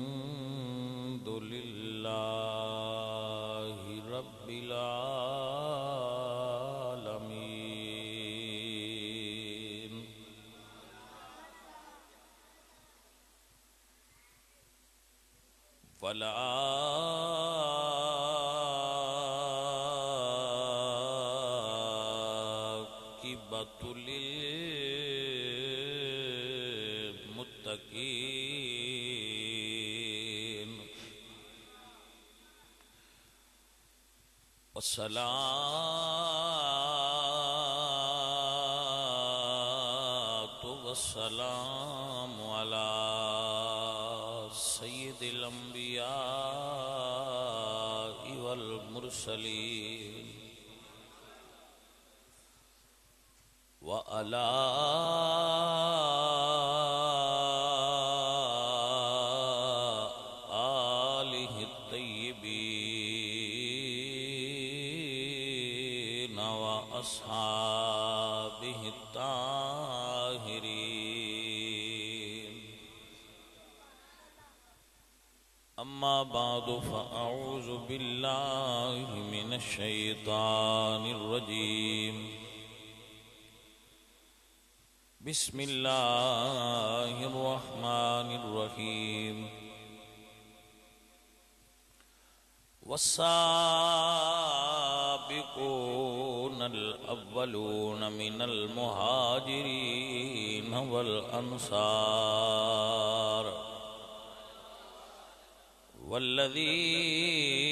الحمد لله رب العالمين والعاقبة للمتقين والصلاة والسلام على سيد الأنبياء والمرسلين وعلى آله الطيبين وأصحابه الطاهرين أما بعد فأعوذ بالله من الشيطان الرجيم بسم الله الرحمن الرحيم والسابقون الأولون من المهاجرين والأنصار والذين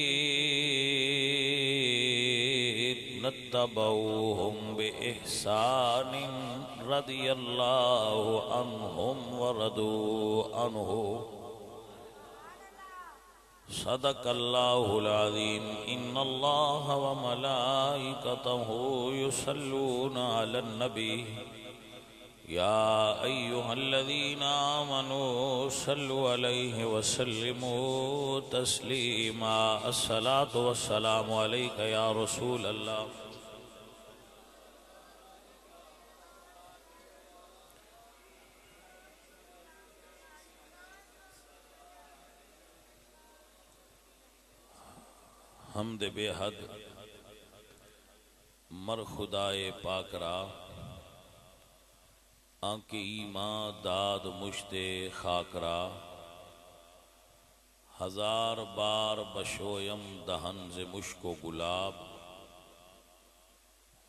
اتبعوهم بإحسان رضي الله عنهم ورضوا عنه صدق الله العظيم إن الله وملائكته يصلون على النبي يا أيها الذين آمنوا صلوا عليه وسلموا تسليما الصلاة والسلام عليك يا رسول الله حمد بے حد مر خدائے پاک را آنکھ ایمان داد مشت خاک را ہزار بار بشویم دہن ز مشک و گلاب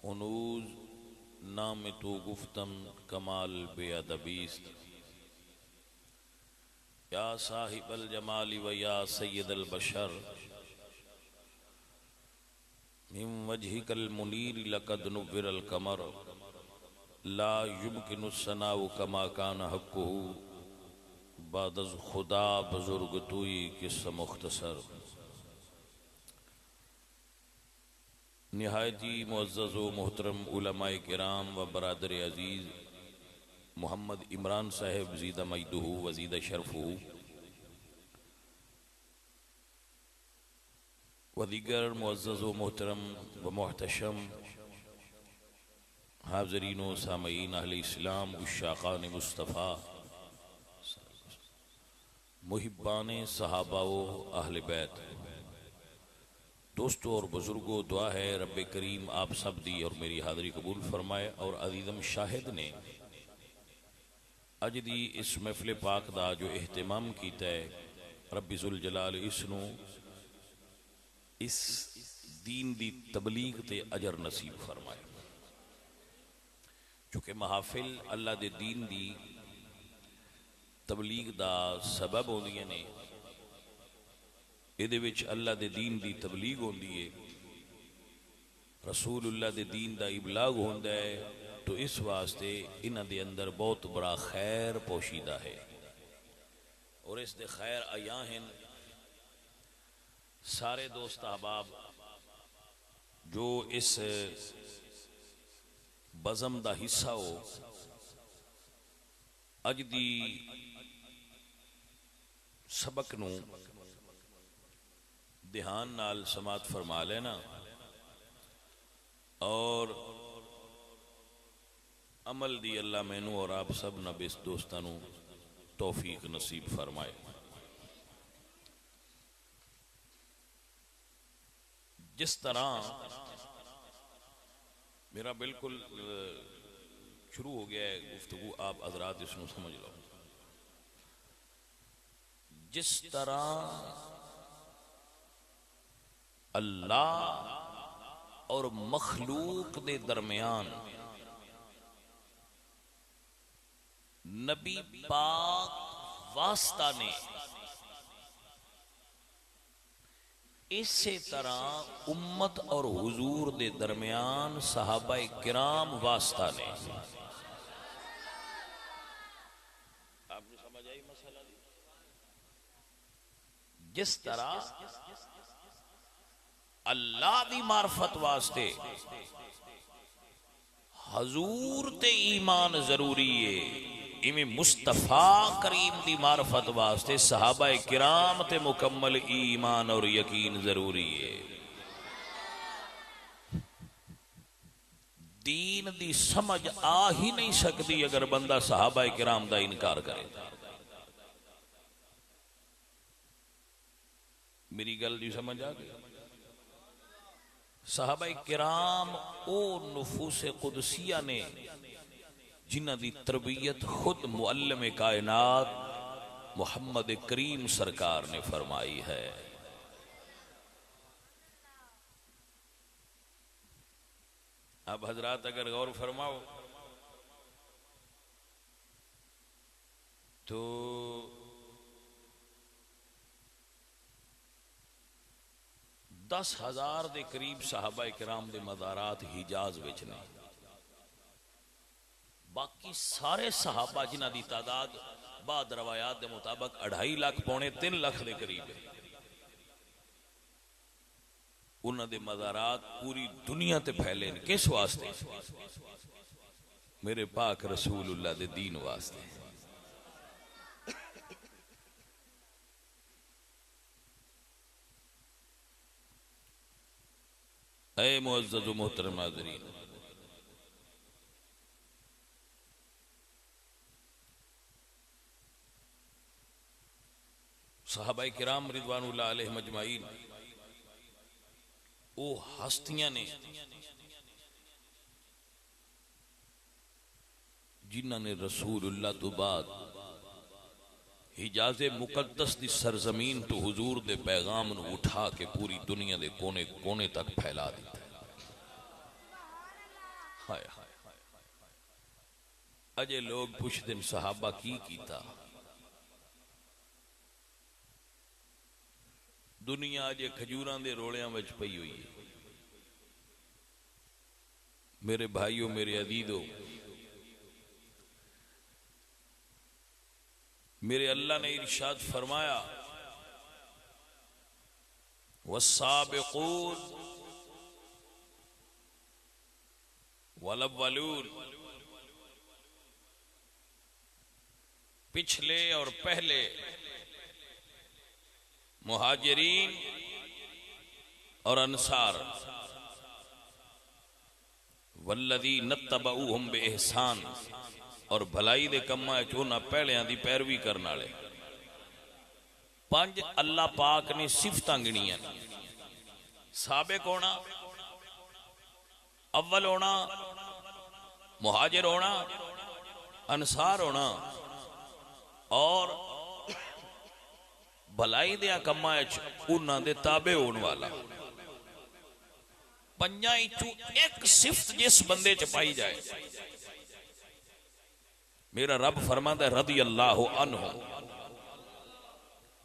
ہنوز نام تو گفتم کمال بے ادبیست یا صاحب الجمال و یا سید البشر من وجهك المنير لقد نور القمر لا يمكن الثناء كما كان حقه بعد از خدا بزرگ توئی قصہ مختصر نہایتی معزز و محترم علماء کرام و برادر عزیز محمد عمران صاحب زیدہ مجدہ و زیدہ شرفہ و دیگر معزز و محترم و محتشم حاضرین و سامعین اہل اسلام عشاقان مصطفیٰ محبان صحابہ و اہل بیت دوستوں اور بزرگوں دعا ہے رب کریم آپ سب دی اور میری حاضری قبول فرمائے اور عزیزم شاہد نے اج دی اس محفل پاک دا جو اہتمام کیتا ہے رب ذوالجلال اسنو اس دین دی تبلیغ تے اجر نصیب فرمائے چونکہ محافل اللہ دے دین دی تبلیغ دا سبب ہوندی نے ایدے وچ اللہ دے دین دی تبلیغ ہوندی ہے رسول اللہ دے دین دا ابلاغ ہوندا ہے تو اس واسطے انہاں دے اندر بہت بڑا خیر پوشیدہ ہے اور اس دے خیر آیاں ہیں سارے دوست احباب جو اس بزم دا حصہ ہو اج دی سبق نو دھیان نال سماعت فرما لینا اور عمل دی اللہ مینو اور آپ سب نبی دوستانو توفیق نصیب فرمائے۔ جس طرح میرا بالکل شروع ہو گیا ہے گفتگو، آپ حضرات اس کو سمجھ لو۔ جس طرح اللہ اور مخلوق دے درمیان نبی پاک واسطہ نے، اسی طرح امت اور حضور دے درمیان صحابہ کرام واسطہ نے۔ آپ نے سمجھ آئی مسئلہ؟ جس طرح اللہ دی معرفت واسطے حضور تے ایمان ضروری ہے، ایویں مصطفیٰ کریم دی معرفت واسطے صحابہ کرام تے مکمل ایمان اور یقین ضروری ہے۔ دین دی سمجھ آ ہی نہیں سکتی اگر بندہ صحابہ کرام دا انکار کرے۔ میری گل جی سمجھ آ گئی؟ صحابہ کرام او نفوس قدسیہ نے جنہ دی تربیت خود معلم کائنات محمد کریم سرکار نے فرمائی ہے۔ اب حضرات اگر غور فرماؤ تو 10,000 دے قریب صحابہ کرام دے مزارات حجاز وچ نے۔ باقی سارے صحابہ جنہ دی تعداد بعد روایات دے مطابق 2.5 لاکھ پونے 3 لاکھ دے قریب ہے، انہاں دے مزارات پوری دنیا تے پھیلے نے۔ کس واسطے؟ میرے پاک رسول اللہ دے دین واسطے۔ اے معزز و محترم حاضرین، صحابہ کرام رضوان اللہ علیہ مجمعین او ہستیاں نے جنہ نے رسول اللہ تو بعد حجاز مقدس دی سرزمین تو حضور دے پیغام نو اٹھا کے پوری دنیا دے کونے کونے تک پھیلا دیتا ہے۔ ہائے اجے لوگ پوچھتے ہیں صحابہ کی کیتا؟ دنیا اجے کھجوراں دے روڑیاں وچ پئی ہوئی ہے۔ میرے بھائیوں، میرے عزیزو، میرے اللہ نے ارشاد فرمایا والسابقون والاولون، پچھلے اور پہلے مہاجرین اور انصار، والذین اتبعوہم بإحسان، اور بھلائی دے کماں چونا پہلیاں دی پیروی کرنا لے۔ 5 اللہ پاک نے صفتاں گنیاں، سابق ہونا، اول ہونا، مہاجر ہونا، انصار ہونا، اور بھلائی دیا کماں انہاں دے تابع ہون والا۔ 5 ایک صفت جس بندے چ پائی جائے، میرا رب فرماتا ہے رضی اللہ عنہ،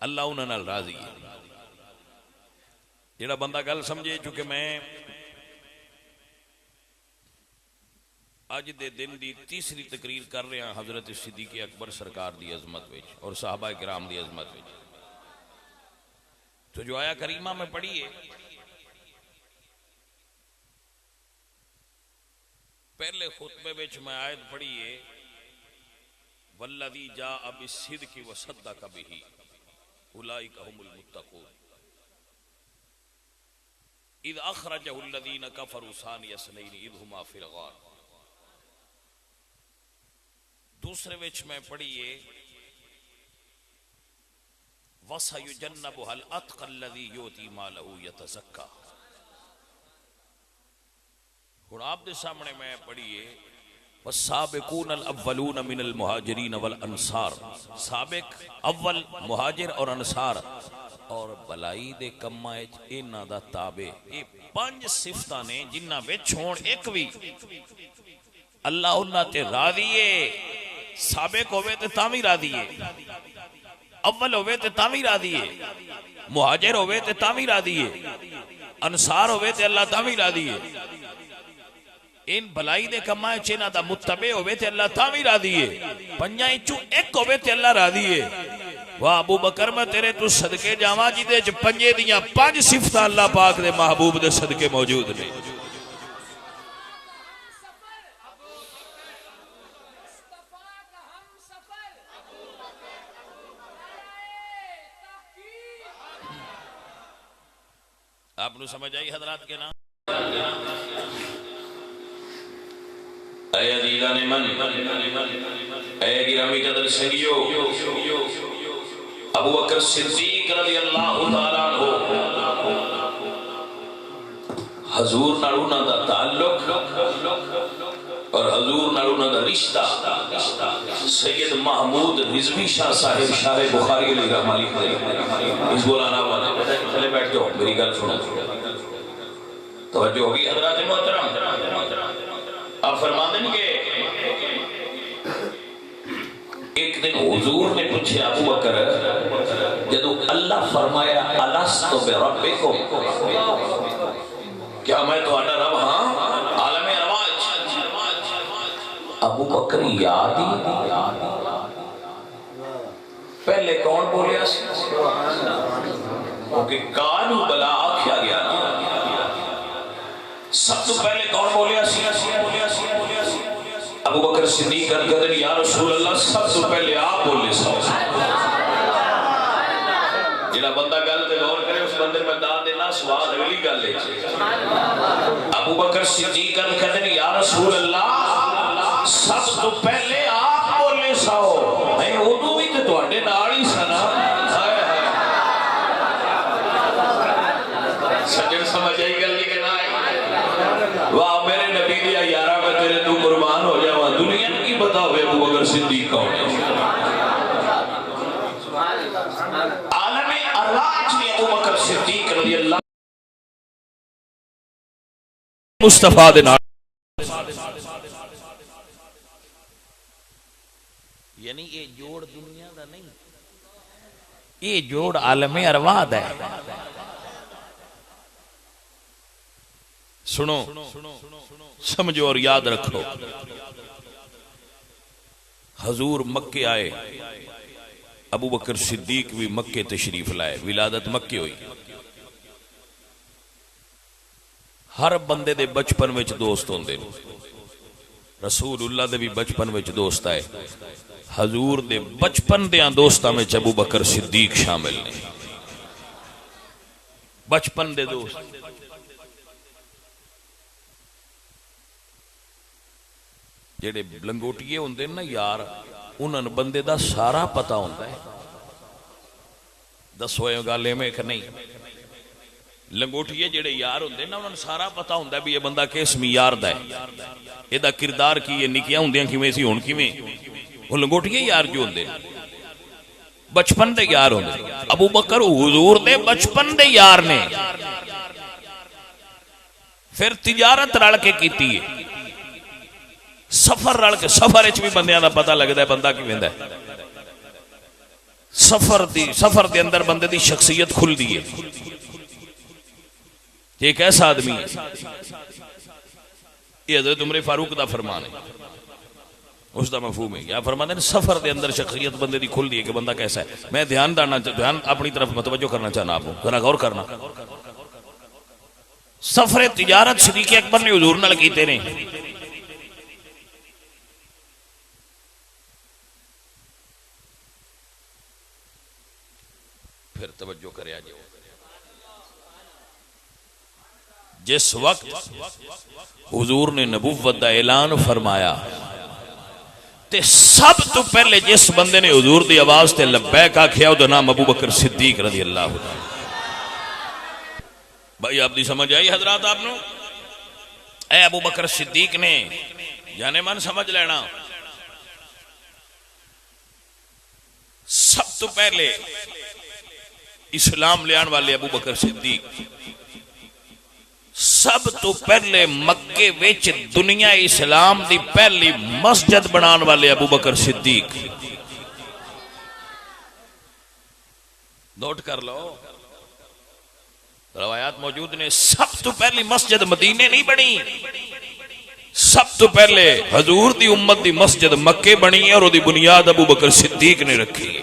اللہ انہاں نال راضی ہے۔ جڑا بندہ گل سمجھے، چونکہ میں اج دے دن دی تیسری تقریر کر رہا ہوں حضرت صدیق اکبر سرکار دی عظمت وچ اور صحابہ کرام دی عظمت وچ، تو جو آیا کریمہ میں پڑھیے، پہلے خطبے وچ میں آیت پڑھیے والذی جاء بالصدق وصدق بہ اولئک هم المتقون۔ اذ اخرجہ الذین کفروا ثانی اثنین اذ ہما فی الغار. دوسرے وچ میں پڑھیے وَسَيُجَنَّبُهَا الْأَتْقَى الَّذِي يُؤْتِي مَالَهُ يَتَزَكَّى. ہن آپ دے سامنے میں پڑھیے والسابقون الاولون من المہاجرین والانصار. سابق اول مہاجر اور انصار اور بلائی دے کماں وچ انہاں دا تابع. یہ پنج صفتاں نے جنہاں وچ ہون ایک وی اللہ انہاں تے راضی ہے. سابق ہوئے تے تاں وی راضی ہے, اول ہوئے تے تاں وی راضی ہے, مہاجر ہوئے تے تاں وی راضی ہے, انصار ہوئے تے اللہ تاں وی راضی ہے. ان بھلائی دے کمائے چینہ دا متبع ہوئے تے اللہ تاں وی راضی ہے. پنجاں چوں ایک ہوئے تے اللہ راضی ہے. واہ ابو بکر میں تیرے تو صدقے جاواں جی دے پنجے دیاں پانچ صفتاں اللہ پاک دے محبوب دے صدقے موجود نے. آپ نے سمجھ آئی حضرات کے نام؟ اے عزیزان من, اے گرامی قدر سنگیو, ابو بکر صدیق رضی اللہ تعالیٰ عنہ حضور نارونا دا تعلق اور حضور نارونا دا رشتہ سید محمود رضوی شاہ صاحب شاہ بخاری علیہ رحمہ اللہ اس بولانا والے چلے بیٹھ جاؤ میری گل سنو توجہ ہوگی حضرات محترم. آپ فرما دیں گے ایک دن حضور نے پوچھے ابو بکر جدو اللہ فرمایا الستو بربکم کیا میں تہاڈا رب ہاں عالم ارواح. ابو بکر یاد ہی پہلے کون بولیا کیونکہ کانو بلا آکھیا گیا نا. سب تو پہلے کون بولیا ابو بکر صدیق کہتے ہیں یا رسول اللہ سب تو پہلے آپ بولے سو. جنہا بندہ گل تے غور کرے اس بندے میں دان دینا سواد اگلی گل لے چھے. ابو بکر صدیق کہتے ہیں یا رسول اللہ سب تو پہلے آپ بولے سو. میں اردو بھی تے تواڈے نال ہی سنا. سجن سمجھ آئی گل نہیں کہنا ہے. واہ میرے نبی دیا یارہ میں تیرے تو قربان ہو جاواں دنیا کی بتا ہوئے ابو بکر صدیق کون ہے. عالم ارواح میں ابو بکر صدیق رضی اللہ مصطفیٰ دے نال یعنی یہ جوڑ دنیا دا نہیں, یہ جوڑ عالم ارواح دا ہے. سنو سمجھو اور یاد رکھو. حضور مکے آئے, ابو بکر صدیق بھی مکے تشریف لائے, ولادت مکے ہوئی. ہر بندے دے بچپن وچ دوست ہوندے, رسول اللہ دے بھی بچپن وچ دوست آئے. حضور دے بچپن دیاں دوستاں وچ ابو بکر صدیق شامل نے. بچپن دے دوست جڑے لنگوٹیے ہوندے نا یار, انہاں بندے دا سارا پتہ ہوندا ہے. دسو اے گل ایویں کہ نہیں؟ لنگوٹیے جڑے یار ہوندے نا انہاں سارا پتہ ہوندا ہے بھی یہ بندہ کس معیار دا ہے, اے دا کردار کی ہے, نکیاں ہوندیاں کیویں سی ہن کیویں. وہ لنگوٹیے یار جو ہوندے بچپن دے یار ہوندے. ابو بکر حضور دے بچپن دے یار نے. پھر تجارت رل کے کیتی ہے, سفر رل کے. سفر وچ بھی بندیاں دا پتہ لگدا ہے بندہ کیویں دا ہے. سفر دے اندر بندے دی شخصیت کھل دی ہے. یہ ایک ایسا آدمی ہے, یہ حضرت عمر فاروق دا فرمان ہے, اس دا مفہوم ہے. کیا فرماتے ہیں سفر دے اندر شخصیت بندے دی کھل دی ہے کہ بندہ کیسا ہے. میں دھیان اپنی طرف متوجہ کرنا چاہنا, آپ کو ذرا غور کرنا. سفر تجارت صدیق اکبر نے حضور نال کیتے نے. پھر توجہ کریا جو جس وقت حضور نے نبوت دا اعلان فرمایا تے سب تو پہلے جس بندے نے حضور دی آواز تے لبیک آکھیا او دا نام ابو بکر صدیق رضی اللہ عنہ۔ بھائی آپ دی سمجھ آئی حضرات آپ نو؟ اے ابو بکر صدیق نے جانے من سمجھ لینا، سب تو پہلے اسلام لے آن والے ابو بکر صدیق، سب تو پہلے مکے وچ دنیا اسلام دی پہلی مسجد بنان والے ابو بکر صدیق۔ نوٹ کر لو، روایات موجود نے، سب تو پہلی مسجد مدینے نہیں بنی، سب تو پہلے حضور دی امت دی مسجد مکے بنی ہے اور وہ دی بنیاد ابو بکر صدیق نے رکھی ہے۔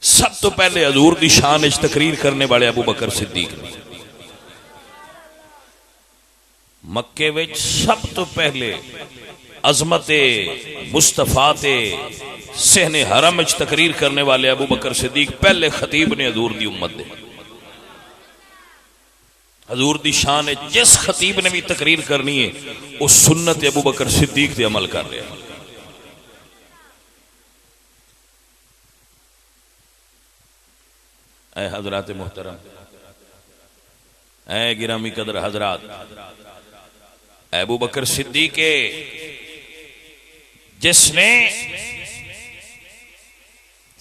سب تو پہلے حضور دی شان اچ تقریر کرنے والے ابو بکر صدیق نے۔ مکے وچ سب تو پہلے عظمت مصطفیٰ تے صحن حرم وچ تقریر کرنے والے ابو بکر صدیق پہلے خطیب نے حضور دی امت دے۔ حضور دی شان جس خطیب نے بھی تقریر کرنی ہے اس سنت ابو بکر صدیق تے عمل کر رہا ہے۔ اے حضرات محترم، اے گرامی قدر حضرات، ابو بکر صدیق جس نے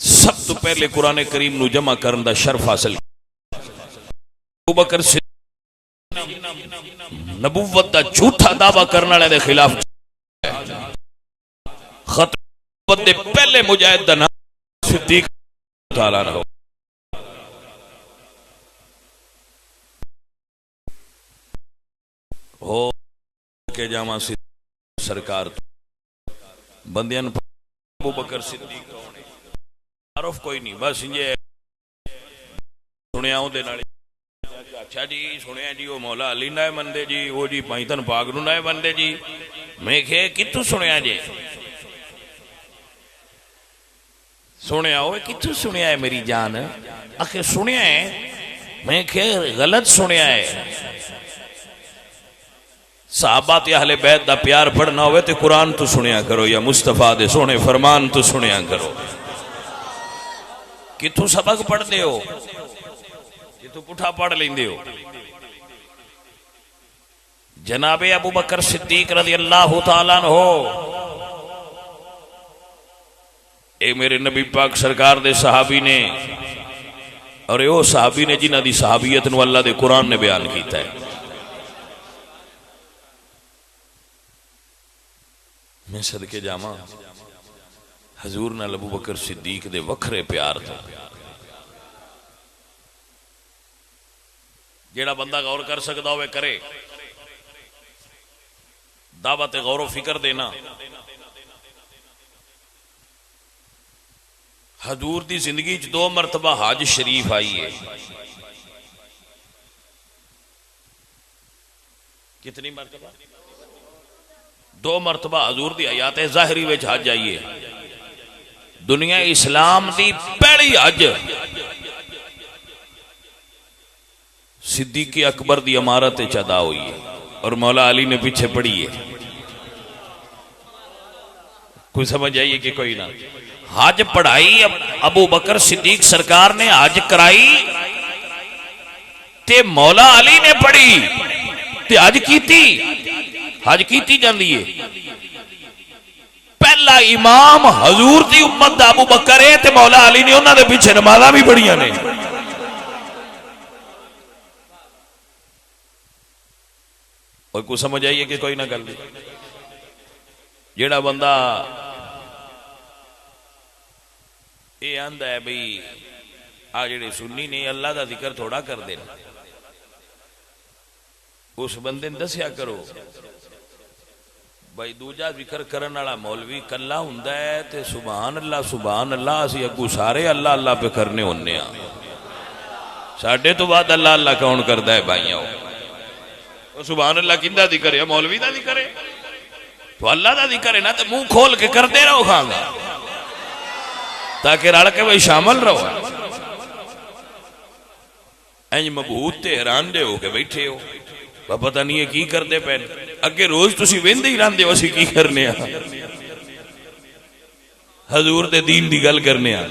سب تو پہلے قرآن کریم نو جمع کرن دا شرف حاصل کیا، ابو بکر صدیق نبوت دا جھوٹا دعویٰ کرنے والے دے خلاف ختم نبوت دے پہلے مجاہد دا نام صدیق تعالیٰ رہو۔ ہو کے جامع صدیق سرکار بندیاں ابو بکر صدیق معروف کوئی نہیں، بس یہ سنیا ہوں دے نالی اچھا جی سنیا جی وہ مولا علی نائے بندے جی، وہ جی پائنتن پاک نو نائے بندے جی، میں کہے کتو سنیا جی، سنیا ہوئے کتو سنیا ہے میری جان، آخر سنیا ہے، میں کہے غلط سنیا ہے۔ صحابہ تے اہل بیت دا پیار پڑھنا ہوئے تے قرآن تو سنیا کرو یا مصطفیٰ دے سونے فرمان تو سنیا کرو۔ کتو سبق پڑھ دے ہو، کتو پٹھا پڑھ لیں دے ہو۔ جناب ابو بکر صدیق رضی اللہ تعالیٰ عنہ، اے میرے نبی پاک سرکار دے صحابی نے، اور وہ صحابی نے جنہ دی صحابیت نو اللہ دے قرآن نے بیان کیتا ہے۔ میں صدقے جاما حضور نال ابو بکر صدیق دے وکھرے پیار تھا۔ جیڑا بندہ غور کر سکتا ہوئے کرے، دعوت غور و فکر دینا۔ حضور دی زندگی 2 مرتبہ حج شریف آئی ہے۔ کتنی مرتبہ؟ 2 مرتبہ حضور دی حیات ظاہری وچ حج آئیے۔ دنیا اسلام دی پہلی حج صدیق اکبر دی امارت ادا ہوئی ہے اور مولا علی نے پیچھے پڑھی ہے۔ کوئی سمجھ آئیے کہ کوئی نہ؟ حج پڑھائی ابو بکر صدیق سرکار نے، حج کرائی تے مولا علی نے پڑھی تے حج کیتی جاندی ہے۔ پہلا امام حضور دی امت دا ابو بکر ہے تے مولا علی نے انہاں دے پیچھے نمازاں بھی پڑھیاں نے۔ اور کوئی سمجھ آئیے کہ کوئی نہ گل دی؟ جیڑا بندہ یہ آندا ہے بھئی آ جڑے سنی نے اللہ دا ذکر تھوڑا کر دینا، اس بندے نے دسیا کرو بھائی دوجا ذکر کرن والا مولوی کلا ہوندا ہے تے سبحان اللہ اسی اگوں سارے اللہ اللہ پہ کرنے ہونے ہاں۔ ساڈے تو بعد اللہ اللہ کون کردا ہے بھائیاں؟ وہ سبحان اللہ کیندا ذکر ہے؟ مولوی دا ذکر ہے؟ تو اللہ دا ذکر ہے نا، تے منہ کھول کے کرتے رہو کھانا تاکہ رل کے بھائی شامل رہو۔ ਇੰਜ ਮਬਹੂਤ ਤੇ ਹੈਰਾਨ ਦੇ ਹੋ ਕੇ ਬੈਠੇ ਹੋ, ਪਤਾ ਨਹੀਂ ਇਹ ਕੀ ਕਰਦੇ ਪਏ। ਅੱਗੇ ਰੋਜ਼ ਤੁਸੀਂ ਵਹਿੰਦੇ ਹੀ ਰਹਿੰਦੇ ਹੋ ਅਸੀਂ ਕੀ ਕਰਨੇ ਆ, ਹਜ਼ੂਰ ਦੇ ਦੀਨ ਦੀ ਗੱਲ ਕਰਨੇ ਆ,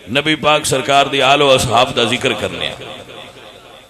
ਨਬੀ ਪਾਕ ਸਰਕਾਰ ਦੀ ਆਲ ਓ ਅਸਹਾਬ ਦਾ ਜ਼ਿਕਰ ਕਰਨੇ ਆ,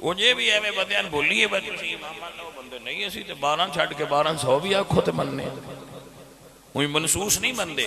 ਉਹ ਜੇ ਵੀ ਐਵੇਂ ਬੰਦਿਆਂ ਨੂੰ ਬੋਲੀਏ ਬਈ ਤੁਸੀਂ ਇਮਾਮ ਮੰਨ ਲਓ, ਬੰਦੇ ਨਹੀਂ ਅਸੀਂ ਤੇ 12 ਛੱਡ ਕੇ 1200 ਵੀ ਆਖੋ ਤੇ ਮੰਨਨੇ। ਉਹੀ ਮਨਸੂਸ ਨਹੀਂ ਮੰਨਦੇ,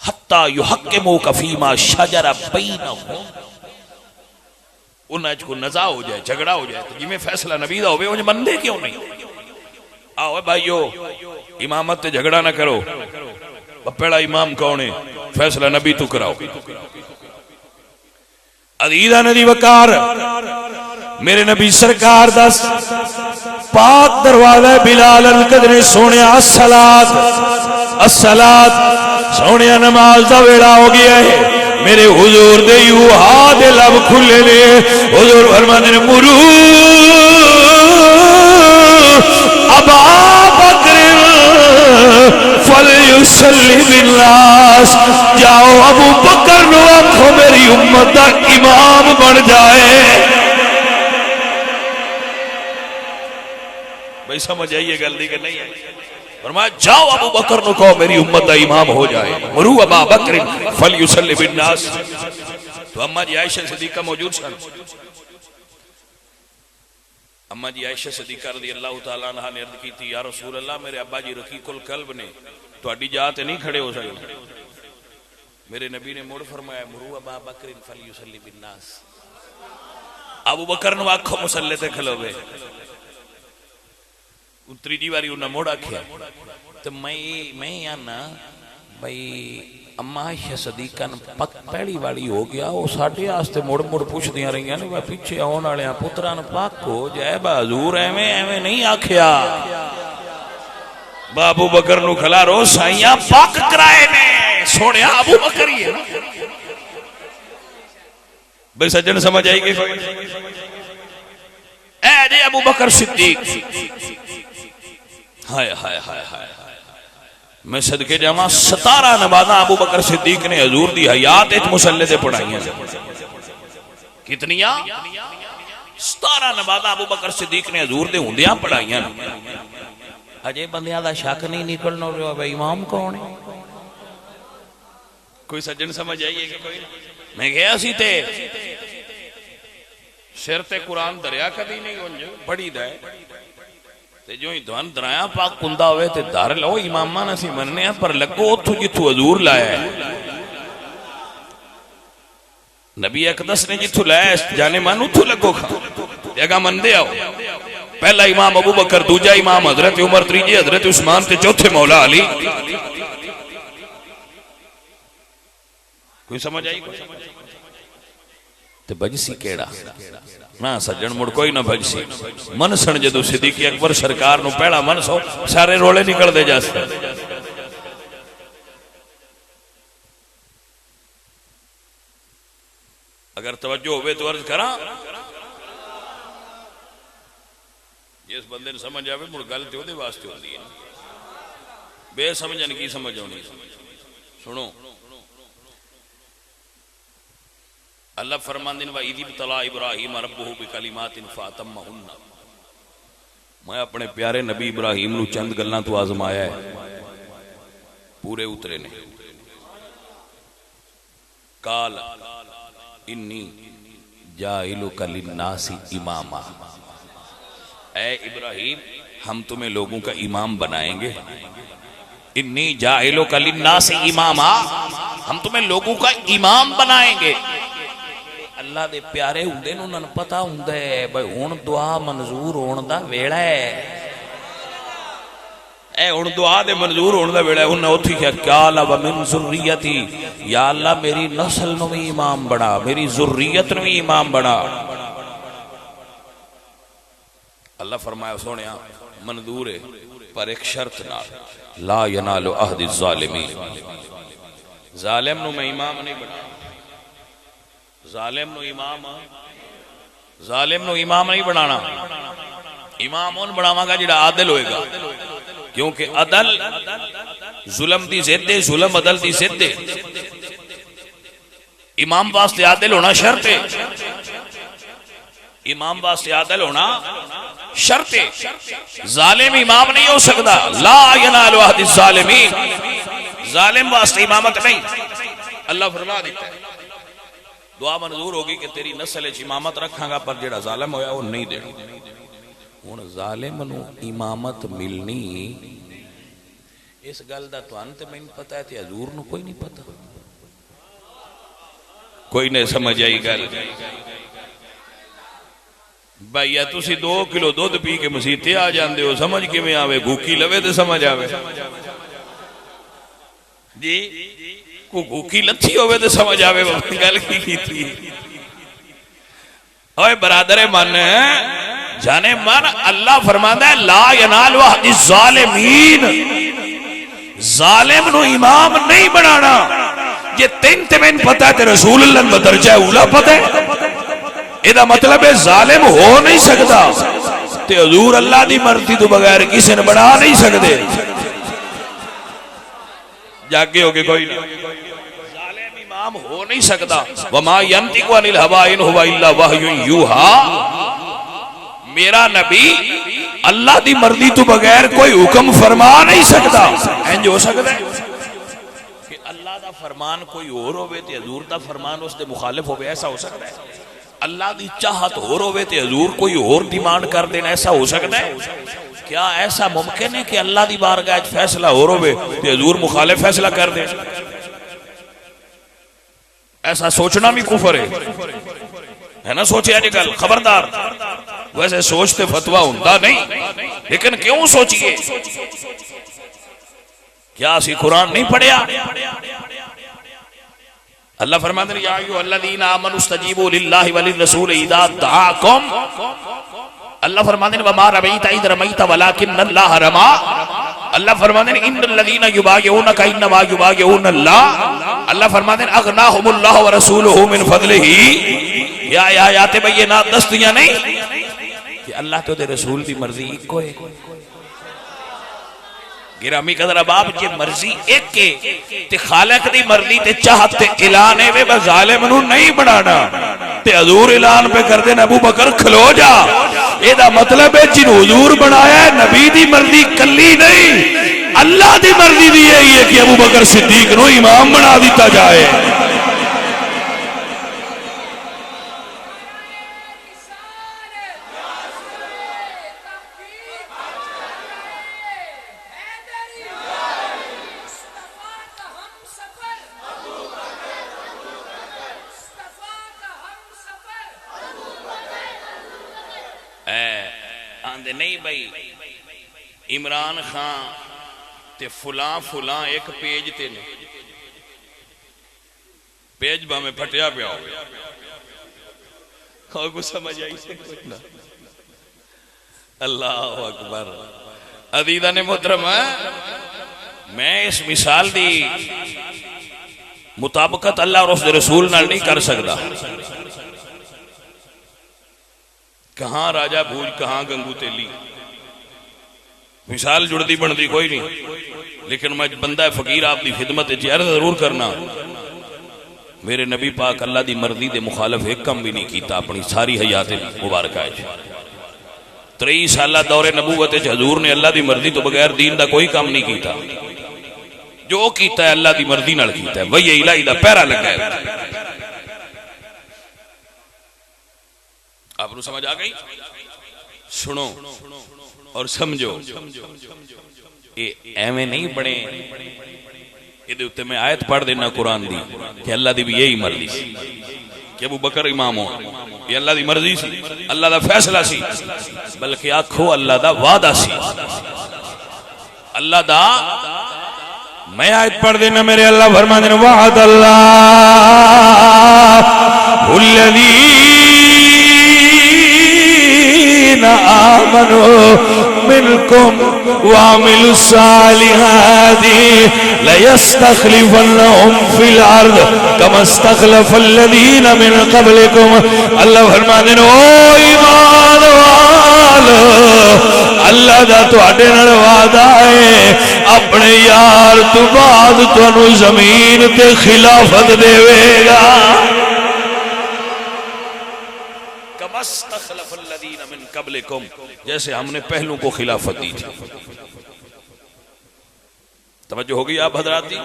حتی یحکموک فیما شجر بینہم، انہاں کو نزاع ہو جائے، جھگڑا ہو جائے تو جی میں فیصلہ نبی دا ہوئے انہیں مندے کیوں نہیں؟ آؤ بھائیو امامت تے جھگڑا نہ کرو، پہلا امام کون ہے؟ فیصلہ نبی تو کراؤ۔ عزیزہ ندی وقار میرے نبی سرکار دس پاک دروازہ بلال القدر سونے الصلاۃ الصلاۃ سونے نماز دا ویلا ہو گیا ہے، میرے حضور دے یو ہاتھ لب کھلے نے، حضور فرماتے ہیں مرو ابا بکر فلیصلی بالناس، جاؤ ابو بکر نو آکھو میری امت دا امام بن جائے۔ بھائی سمجھ آئیے گل دی کہ نہیں ہے؟ فرمایا جاؤ ابو بکر نو کہو میری امت دا امام ہو جائے، مرو ابا بکر فلیصلی بالناس۔ تو اماں جی عائشہ صدیقہ موجود سن، اماں جی عائشہ صدیقہ رضی اللہ تعالیٰ عنہ نے عرض کی تھی یا رسول اللہ میرے ابا جی رقیق القلب نے، تو اڈی جات نہیں کھڑے ہو سکتے۔ میرے نبی نے موڑ فرمایا مرو ابا بکر فلیصلی بالناس، ابو بکر نو آکھو مصلی تے کھلوے۔ تیجی واری انہاں موڑا کھیا تو میں آنا بھائی اما عائشہ صدیقہ پہلی والی ہو گیا، وہ ساڈے واسطے مڑ مڑ پوچھ دیاں رہیاں نے میں پیچھے آن والے پتراں نوں پاک ہو جائے، حضور ایویں نہیں آکھیا، ابو بکر نو کھلارو سائیاں پاک کرائے نے، سونے ابو بکر ہی ہے۔ بھائی سجن سمجھ آئی گئی؟ اے جی ابو بکر صدیق، ہائے ہائے ہائے ہائے، میں صدقے جاواں 17 نمازاں ابو بکر صدیق نے حضور دی حیات وچ مصلی تے پڑھائیاں۔ کتنیاں؟ 17 نمازاں ابو بکر صدیق نے حضور دے ہوندیاں پڑھائیاں۔ اجے بندیاں دا شک نہیں نکلنا رہا بھائی امام کون ہے؟ کوئی سجن سمجھ آئیے کہ کوئی؟ میں گیا سی تے سر تے قرآن دریا کبھی نہیں ہونج بڑی دائے تے جو ہی دوان درایا پاک کندہ ہوئے تے دار لو امامہ نہ سی مننے ہیں پر لگو اتھو جتھو حضور لائے ہے، نبی اقدس نے جتھو لائے جانے مان اتھو لگو کھا جگہ من دے آؤ۔ پہلا امام ابو بکر، دوجہ امام حضرت عمر، تریجے حضرت عثمان تے چوتھے مولا علی۔ کوئی سمجھ آئی؟ تے بجسی کیڑا نا سجن مڑ کوئی نہ بجسی منسن جدو صدیق اکبر سرکار نو پہلا منسو سارے رولے نکل دے جاستے۔ اگر توجہ ہوئے تو عرض کرا جس بندے نے سمجھ آوے مڑ گل تے دے واسطے ہوندی ہے، بے سمجھن کی سمجھ ہونی۔ سنو اللہ فرماندین وَإِذِ ابْتَلَىٰ إِبْرَاهِيمَ رَبُّهُ بِكَلِمَاتٍ فَأَتَمَّهُنَّ، میں اپنے پیارے نبی ابراہیم نو چند گلاں تو آزمایا ہے، پورے اترے نے۔ قال انی جاعلک للناس اماما، اے ابراہیم ہم تمہیں لوگوں کا امام بنائیں گے۔ انی جاعلک للناس اماما، ہم تمہیں لوگوں کا امام بنائیں گے۔ اللہ دے پیارے ہوندے نوں انہاں نوں پتہ ہوندا ہے بھئی ہن دعا منظور ہون دا ویلا ہے، اے ہن دعا دے منظور ہون دا ویلا ہے۔ انہاں اوتھے کیا لا ومن ذریتی، یا اللہ میری نسل نوں بھی امام بنا، میری ذریت نوں بھی امام بنا۔ اللہ فرمایا سونیا منظور ہے پر ایک شرط نال، لا ینال عہد الظالمین، ظالم نوں میں امام نہیں بنا، ظالم نو امام نہیں بنانا، امام ان بناواں گا جڑا عادل ہوئے گا، کیونکہ عدل ظلم دی ضد ہے، ظلم عدل دی ضد ہے۔ امام واسطے عادل ہونا شرط ہے، امام واسطے عادل ہونا شرط ہے، ظالم امام نہیں ہو سکتا۔ لا ینال عہد الظالمین، ظالم واسطے امامت نہیں۔ اللہ فرما دیتا ہے دعا منظور ہوگی کہ تیری نسل امامت رکھاں گا، پر جڑا ظالم ہویا وہ نہیں دینا۔ ہن ظالم نو امامت ملنی اس گل دا تھانوں تے مینوں پتہ ہے تے حضور نو کوئی نہیں پتہ. کوئی نہیں سمجھ آئی گل بھائی. تسی 2 کلو دودھ پی کے مسیتے آ جاندے ہو, سمجھ کیویں آوے؟ بھوکی لوے تے سمجھ آوے جی, کو بھوکی لتھی ہوئے تے سمجھ آوے گل کی تھی. اوے برادر من جانے من, اللہ فرماندا ہے لا ینال عہد الظالمین, ظالم نو امام نہیں بنانا. یہ تین تمہیں پتہ ہے تے رسول اللہ بدرجہ اولا پتہ ہے. یہ مطلب ہے ظالم ہو نہیں سکتا تے حضور اللہ دی مرضی تو بغیر کسی نے بنا نہیں سکتے. جاگے ہو کے کوئی نہیں, ظالم امام ہو نہیں سکتا. وما ينطق عن الهوى ان هو الا وحی یوحى. میرا نبی اللہ دی مرضی تو بغیر کوئی حکم فرما نہیں سکتا. انج ہو سکتا ہے کہ اللہ دا فرمان کوئی اور ہوئے تے حضور دا فرمان اس دے مخالف ہوئے؟ ایسا ہو سکتا ہے؟ اللہ دی چاہت اور ہوئے تے حضور کوئی اور ڈیمانڈ کر دینا؟ ایسا ہو سکتا ہے؟ کیا ایسا ممکن ہے کہ اللہ دی بارگاہ فیصلہ اور ہوئے تے حضور مخالف فیصلہ کر دے؟ ایسا سوچنا بھی کفر ہے نا. سوچے آج گل خبردار. ویسے سوچتے فتویٰ ہوتا نہیں, لیکن کیوں سوچئے؟ کیا اسی قرآن نہیں پڑھیا؟ اللہ فرماتے ہیں یا ایھا الذین آمنوا استجیبوا للہ وللرسول اذا دعاکم. اللہ فرماتے ہیں وما رمیت اذ رمیت ولکن اللہ رمی. اللہ فرماتے ہیں ان الذین یبایعونک انما یبایعون اللہ. اللہ فرماتے ہیں اغناہم اللہ ورسولہ من فضلہ. یا آیات بینات دستیاں نہیں کہ اللہ تو دے رسول دی مرضی ایک کو ہے. گرامی قدر اباب کی مرضی ایک کے تے خالق دی مرضی تے چاہت تے اعلان ہے بے ظالم نو نہیں بنانا. تے حضور اعلان پہ کر دین ابو بکر کھلو جا. اے دا مطلب ہے جن حضور بنایا ہے نبی دی مرضی کلی نہیں, اللہ دی مرضی دی یہی ہے کہ ابو بکر صدیق نو امام بنا دیتا جائے. نہیں بھائی عمران خان تے فلاں فلاں ایک پیج تے نے, پیج با میں پھٹیا پیا ہو گیا. کو سمجھ آئی سے کچھ نہ. اللہ اکبر. عزیزان محترم, میں اس مثال دی مطابقت اللہ اور اس رسول نال نہیں کر سکتا. کہاں راجہ بھوج کہاں گنگو تیلی, مثال جڑتی بنتی کوئی نہیں. لیکن میں بندہ فقیر آپ دی خدمت عرض ضرور کرنا, میرے نبی پاک اللہ دی مرضی دے مخالف ایک کم بھی نہیں کیتا اپنی ساری حیات مبارکہ. 23 سالہ دور نبوت حضور نے اللہ دی مرضی تو بغیر دین دا کوئی کام نہیں کیتا. جو کیتا ہے اللہ دی مرضی نال کیتا ہے. وہی الہی دا پیرا لگا ہے. آپ نے سمجھ آ گئی؟ سنو اور سمجھو. ایویں نہیں بنے یہ اتنے میں آیت پڑھ دینا قرآن دی کہ اللہ دی بھی یہی مرضی سی کہ ابو بکر امام ہو, یہ اللہ دی مرضی سی, اللہ دا فیصلہ سی, بلکہ آکھو اللہ دا وعدہ سی. اللہ دا میں آیت پڑھ دینا میرے اللہ فرماتے ہیں وعد اللہ الذین آمنوا منکم وعملوا الصالحات لَيَسْتَخْلِفَنَّهُمْ فِي الْأَرْضِ كَمَا اسْتَخْلَفَ الَّذِينَ مِنْ قَبْلِكُمْ. اللہ فرماتے ہیں او ایمان والو, اللہ دا تواڈے نال وعدہ ہے اپنے یار تو بعد تانوں زمین تے خلافت دے گا. كَمَا اسْتَخْلَفَ الَّذِينَ مِنْ قَبْلِكُمْ, جیسے ہم نے پہلوں کو خلافت دی تھی. توجہ ہوگی آپ حضرات دی.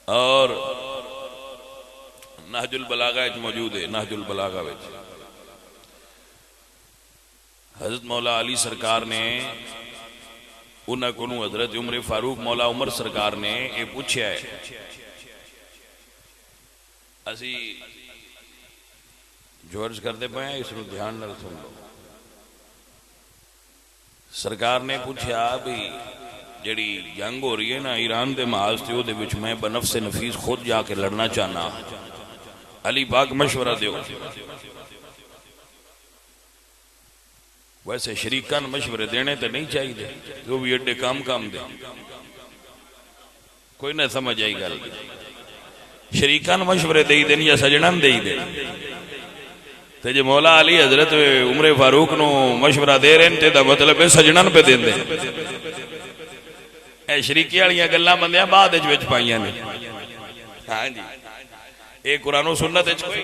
اور نہج البلاغہ موجود ہے. نہج البلاغہ حضرت مولا علی سرکار نے انہاں کو حضرت عمر فاروق مولا عمر سرکار نے یہ پوچھا ہے، اسی جو عرض کرتے پے ہیں اس کو دھیان نال سن لو۔ سرکار نے پوچھا بھی جڑی جنگ ہو رہی ہے نا ایران دے محاذ تے دے وچ میں بنفس نفیس خود جا کے لڑنا چاہنا، علی پاک مشورہ دیو۔ ویسے شریکان مشورے دینے تے نہیں چاہیے، جو بھی اڈے کام دے، کوئی نہ سمجھ آئی گل۔ شریکان مشورے دے دین یا سجنان دے دین، تے جے مولا علی حضرت عمر فاروق نو مشورہ دے رہے ہیں تے دا مطلب ہے سجنان پہ دین دے۔ اے شریکی والیاں گلاں بندیاں بعد وچ پائیاں نے۔ ہاں جی، اے قرآن و سنت کوئی،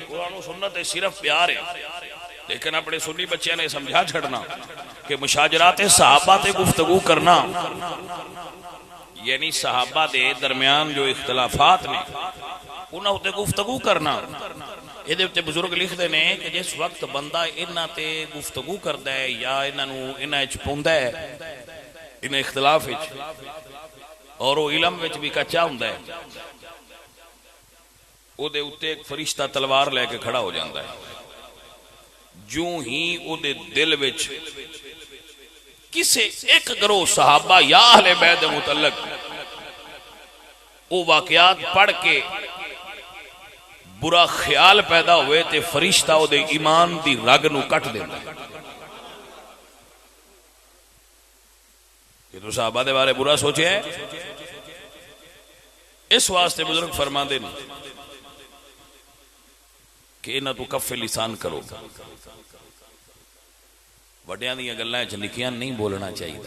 قرآن و سنت صرف پیار ہے، لیکن اپنے سنی بچیاں نے سمجھا چھڑنا کہ مشاجرات صحابہ تے گفتگو کرنا، یعنی صحابہ دے درمیان جو اختلافات نے انہاں تے گفتگو کرنا۔ یہ تے بزرگ لکھتے ہیں کہ جس وقت بندہ انہاں تے گفتگو کرتا ہے یا انہاں وچ پوندا ہے، ان اختلاف وچ، اور وہ علم وچ بھی کچا ہوندا ہے، او دے اوتے ایک فرشتہ تلوار لے کے کھڑا ہو جاندا ہے۔ جو ہی او دے دل وچ کسے ایک گروہ صحابہ یا اہل بیت متعلق او واقعات پڑھ کے برا خیال پیدا ہوئے تے فرشتہ او دے ایمان دی رگ نو کٹ دیندا ہے۔ کہ تو صحابہ دے بارے برا سوچے ہے، اس واسطے بزرگ فرماندے نے کہ انہاں تو کف لسان کرو، وڈیاں دیاں گلاں وچ نکیاں نہیں بولنا چاہیے۔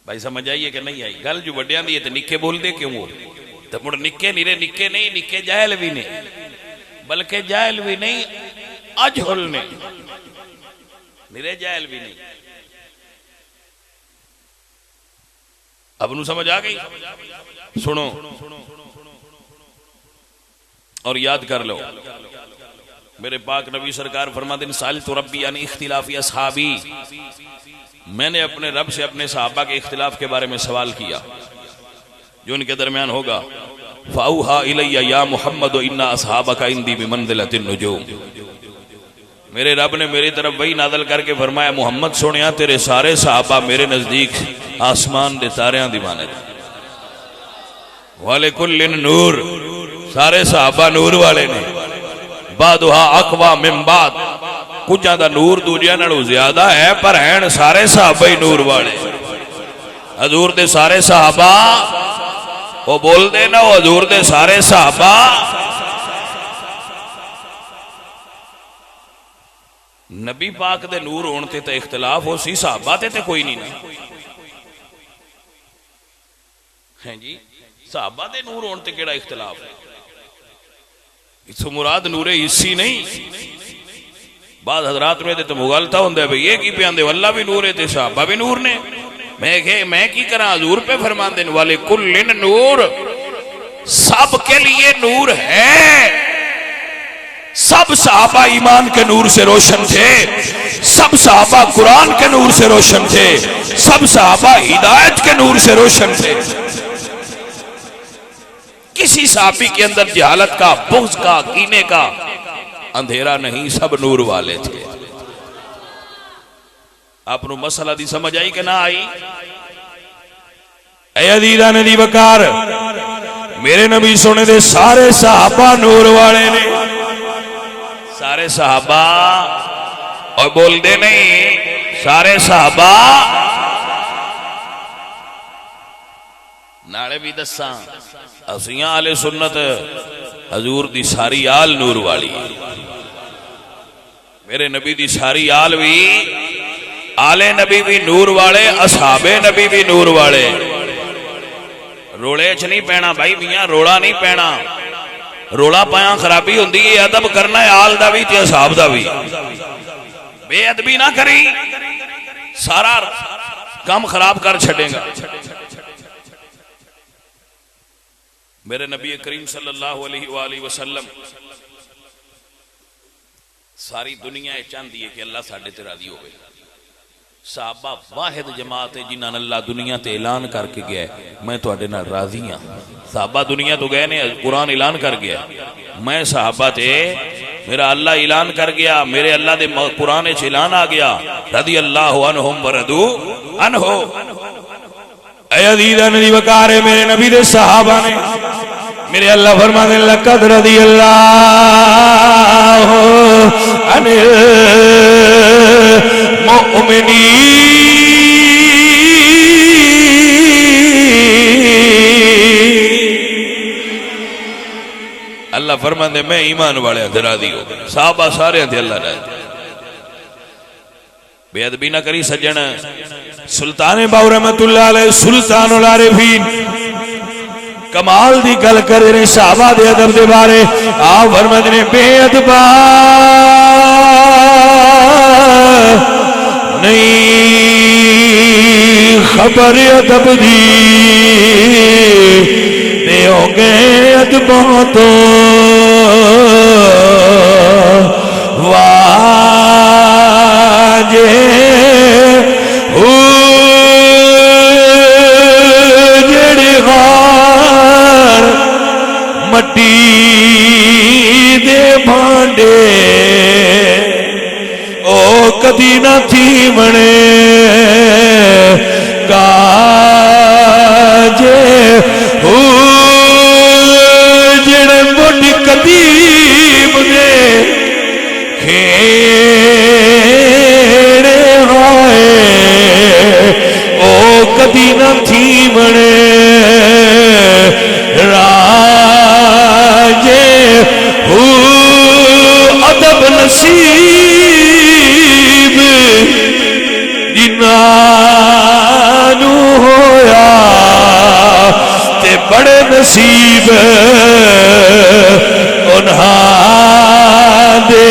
بھائی سمجھ آئیے کہ نہیں آئی گل؟ جو وڈیاں دی تے نکے بول دے کیوں ہو؟ تو مڑ نکے نہیں نکے جاہل بھی نہیں، بلکہ جاہل بھی نہیں اجہل نے، میرے جاہل بھی نہیں۔ اب نو سمجھ آ گئی؟ سنو اور یاد کر لو، میرے پاک نبی سرکار فرماتے ہیں سالت ربی یعنی اختلافی اصحابی، میں نے اپنے رب سے اپنے صحابہ کے اختلاف کے بارے میں سوال کیا جو ان کے درمیان ہوگا۔ فَأَوْحَا إِلَيَّ يَا مُحَمَّدُ إِنَّ أَصْحَابَكَ عِنْدِي بِمَنْزِلَةِ النُّجُومِ، میرے رب نے میری طرف وحی نازل کر کے فرمایا محمد سونیا تیرے سارے صحابہ میرے نزدیک آسمان دے تاریاں دی مانند، وَلِكُلٍّ نور، سارے صحابہ نور والے نے، بعضها اقوى من بعض، کچھاں دا نور دوجیاں نالوں زیادہ ہے پر ہیں سارے صحابہ ہی نور والے۔ حضور دے سارے صحابہ، وہ بول دے نا وہ حضور دے سارے صحابہ نبی پاک دے نور ہونتے تے اختلاف ہو سی، صحابہ تے کوئی نہیں ہیں جی، صحابہ دے نور ہونتے کیڑا اختلاف ہے؟ اس مراد نور حسی نہیں۔ بعض حضرات میں تو مغالطہ ہوندہ ہے بھئی یہ کی پیاندے واللہ بھی نور ہے تے صحابہ بھی نور نے، میں کی کرا حضور پہ فرمان دینے والے کلن نور، سب کے لیے نور ہے۔ سب صحابہ ایمان کے نور سے روشن تھے، سب صحابہ قرآن کے نور سے روشن تھے، سب صحابہ ہدایت کے نور سے روشن تھے۔ کسی صحابی کے اندر جہالت کا، بغض کا، کینے کا اندھیرا نہیں، سب نور والے تھے۔ آپ نو مسئلہ دی سمجھ آئی کہ نہ آئی؟ اے عزیزان دی وقار، میرے نبی سونے دے سارے صحابہ نور والے نے، سارے صحابہ، اور بول دے نہیں سارے صحابہ نالے بھی دساں اسیاں آل سنت حضور دی ساری آل نور والی، میرے نبی دی ساری آل بھی، آل نبی بھی نور والے، اصحاب نبی بھی نور والے۔ روڑے چ نہیں پینا بھائی میاں، روڑا نہیں پینا، روڑا پایا خرابی ہوندی ہے۔ ادب کرنا ہے آل دا بھی تے اصحاب دا بھی، بے ادبی نہ کری سارا کام خراب کر چھڑے گا۔ میرے نبی کریم صلی اللہ علیہ وآلہ وسلم ساری دنیا چاہتی ہے کہ اللہ ساڈے تے راضی ہوئے، صحابہ واحد جماعت ہے جنہاں اللہ دنیا تے اعلان کر کے گیا ہے میں تواڈے نال راضی ہاں. صحابہ دنیا تو گئے نے قرآن اعلان کر گیا میں صحابہ تے میرا اللہ اعلان کر گیا میرے اللہ دے قرآن وچ اعلان آ گیا رضی اللہ عنہم ورضوا عنہ. اے عزیزاں دی وقار ہے میرے نبی دے صحابہ نے میرے اللہ فرماتے ہیں لقد رضی اللہ عن المؤمنین. اللہ فرماتے ہیں میں ایمان والے ہاں راضی ہو صحابہ سارے ہیں اللہ راضی. بے ادبی نہ کری سجن. سلطان باو رحمت اللہ علیہ سلطان العارفین کمال دی گل کرے نے صحابہ دے ادب دے بارے. آپ فرماتے ہیں بے ادبا نہیں خبر ادب دی تے ہو گئے ادبوں تو واجے مٹی دے بھانڈے او کدی نہ تھی بنے کاجے جڑے مڈ قدیم دے کھیڑے ہوئے او کدی نہ تھی بنے ادب نصیب جنانو ہویا تے بڑے نصیب انہاں دے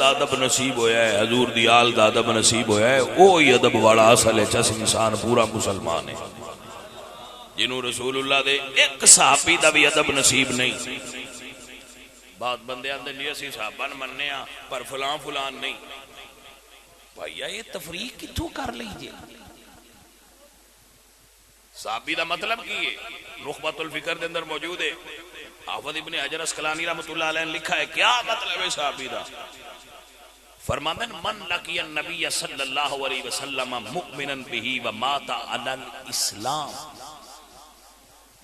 ادب نصیب ہویا ہے حضور دی آل دا ادب نصیب ہویا ہے وہی ادب والا اصل ہے جس انسان پورا مسلمان ہے جنہوں رسول اللہ دے ایک صحابی دا بھی ادب نصیب نہیں. بات بندے آندے نہیں اسی صحابہ مننے ہاں پر فلان فلان نہیں. بھائیا یہ تفریق کتوں کر لیجئے. صحابی دا مطلب کی ہے نخبۃ الفکر دے اندر موجود ہے. حافظ ابن حجر اسقلانی رحمۃ اللہ علیہ نے لکھا ہے کیا مطلب ہے صحابی دا. فرماتے ہیں من لقی النبی صلی اللہ علیہ وسلم مؤمنا بہ ومات علی الاسلام.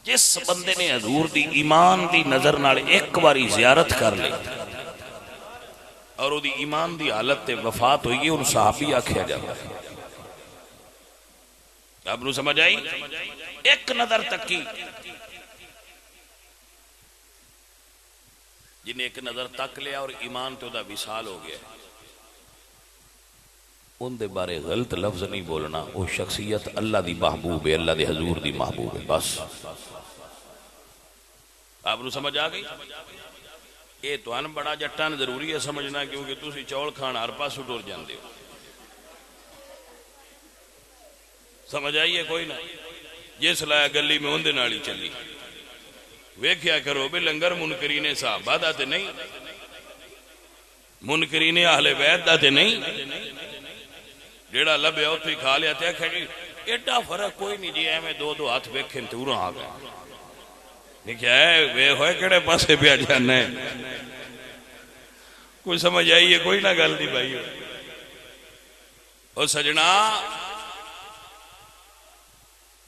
جس بندے نے حضور دی ایمان دی نظر نال ایک باری زیارت کر لی اور وہ دی ایمان دی حالت تے وفات ہوئی ہے ان صحابی آکھیا جاتا ہے. آپ نو سمجھ آئی. ایک نظر تک کی جنہیں ایک نظر تک لیا اور ایمان تو دا وصال ہو گیا ان دے بارے غلط لفظ نہیں بولنا. وہ شخصیت اللہ دی محبوب ہے اللہ دے حضور دی محبوب ہے بس. آپ نو سمجھ آ گئی. یہ تو ان بڑا جٹان ضروری ہے سمجھنا کیونکہ تسی چول کھان ہر پاسوں ٹر جاندے ہو. سمجھ آئیے کوئی نہ جس لایا گلی میں اندے نالی چلی ویکھیا کرو بے لنگر منکرین صحابہ دا تے نہیں منکرین اہل بیت دا تے نہیں جیڑا لبیا اتو ہی کھا لیا تے کھڑی ایڈا فرق کوئی نہیں جی میں دو دو ہاتھ ویکھیں تورا آ گیا نہیں کیا ہے وے ہوئے کڑے پاسے پہ جانا ہے. کوئی سمجھ آئیے کوئی نہ گل دی بھائی. او سجنا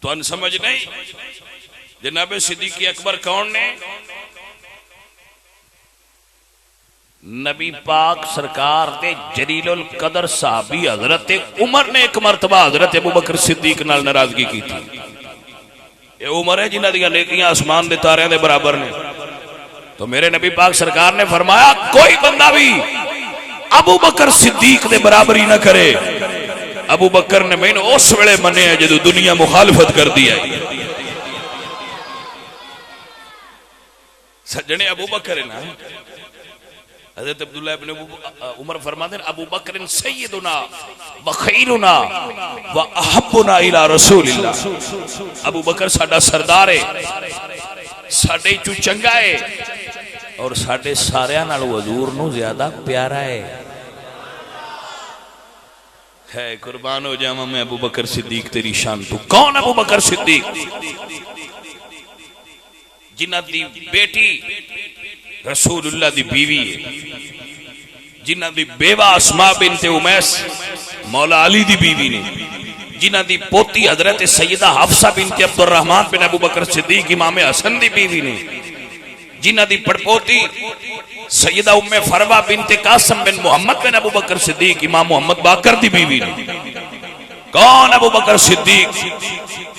تو ان سمجھ نہیں جناب صدیق اکبر کون نے نبی پاک سرکار دے جلیل القدر صحابی حضرت عمر نے ایک مرتبہ حضرت ابوبکر صدیق نال ناراضگی کی تھی. یہ عمر ہے جنہ دیا نیکیاں آسمان دے تارے دے برابر نے. تو میرے نبی پاک سرکار نے فرمایا کوئی بندہ بھی ابوبکر صدیق دے برابری نہ کرے. ابوبکر نے میں نے اس ویلے منے ہیں جدو دنیا مخالفت کر دیا ہے. سجنے ابوبکر ہے نا حضرت عبداللہ ابن عمر فرماتے ہیں ابو بکر سیدنا و خیرنا و احبنا الى رسول اللہ، ابو بکر ساڈا سردار ہے، ساڈے چو چنگا ہے اور ساڈے سارے نال حضور نو زیادہ پیارا ہے۔ قربان ہو جاواں میں ابو بکر صدیق تیری شان تو۔ کون ابو بکر صدیق؟ جنہ دی بیٹی رسول اللہ دی بیوی ہے، جنہ دی بیوہ اسماء بنت امیس مولا علی دی بیوی نے، جنہ دی پوتی حضرت سیدہ حفصہ بنت عبد الرحمن بن ابو بکر صدیق امام حسن دی بیوی نے، جنہ دی پڑپوتی سیدہ ام فروہ بنت قاسم بن محمد بن ابو بکر صدیق امام محمد باقر دی بیوی نے۔ کون ابو بکر صدیق؟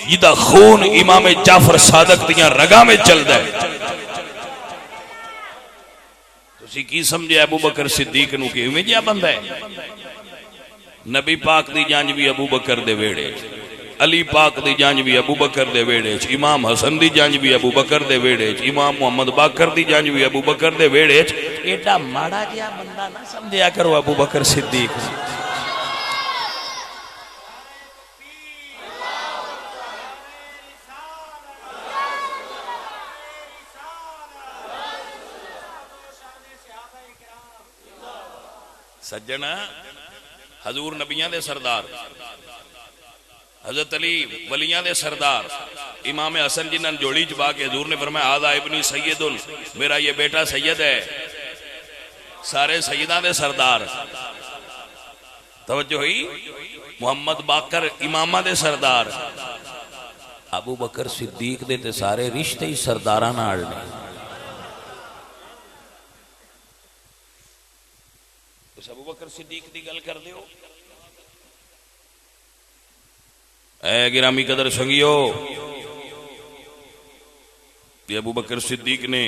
جدہ خون امام جعفر صادق دیاں رگا میں چل دے۔ تسی کی سمجھے ابو بکر صدیق نو کہ ہمیں جیا بندہ ہے؟ نبی پاک دی جانج بھی ابو بکر دے ویڑے، علی پاک دی جانج بھی ابو بکر دے ویڑے، امام حسن دی جانج بھی ابو بکر دے ویڑے، امام محمد باقر دی جانج بھی ابو بکر دے ویڑے۔ ایڈا ماڑا جیا بندہ نہ سمجھیا کرو ابو بکر صدیق۔ سجنا حضور نبیان دے سردار، حضرت علی ولیان دے سردار، امام حسن جنہاں جوڑی چبا کے حضور نے فرمایا آدھا ابنی سید میرا یہ بیٹا سید ہے، سارے سیدان دے سردار۔ توجہ ہوئی؟ محمد باقر امامہ دے سردار، ابو بکر صدیق دے تے سارے رشتے ہی سرداراں نال نے۔ اس ابو بکر صدیق دی گل کر دیو۔ اے گرامی قدر سنگیو، یہ ابو بکر صدیق نے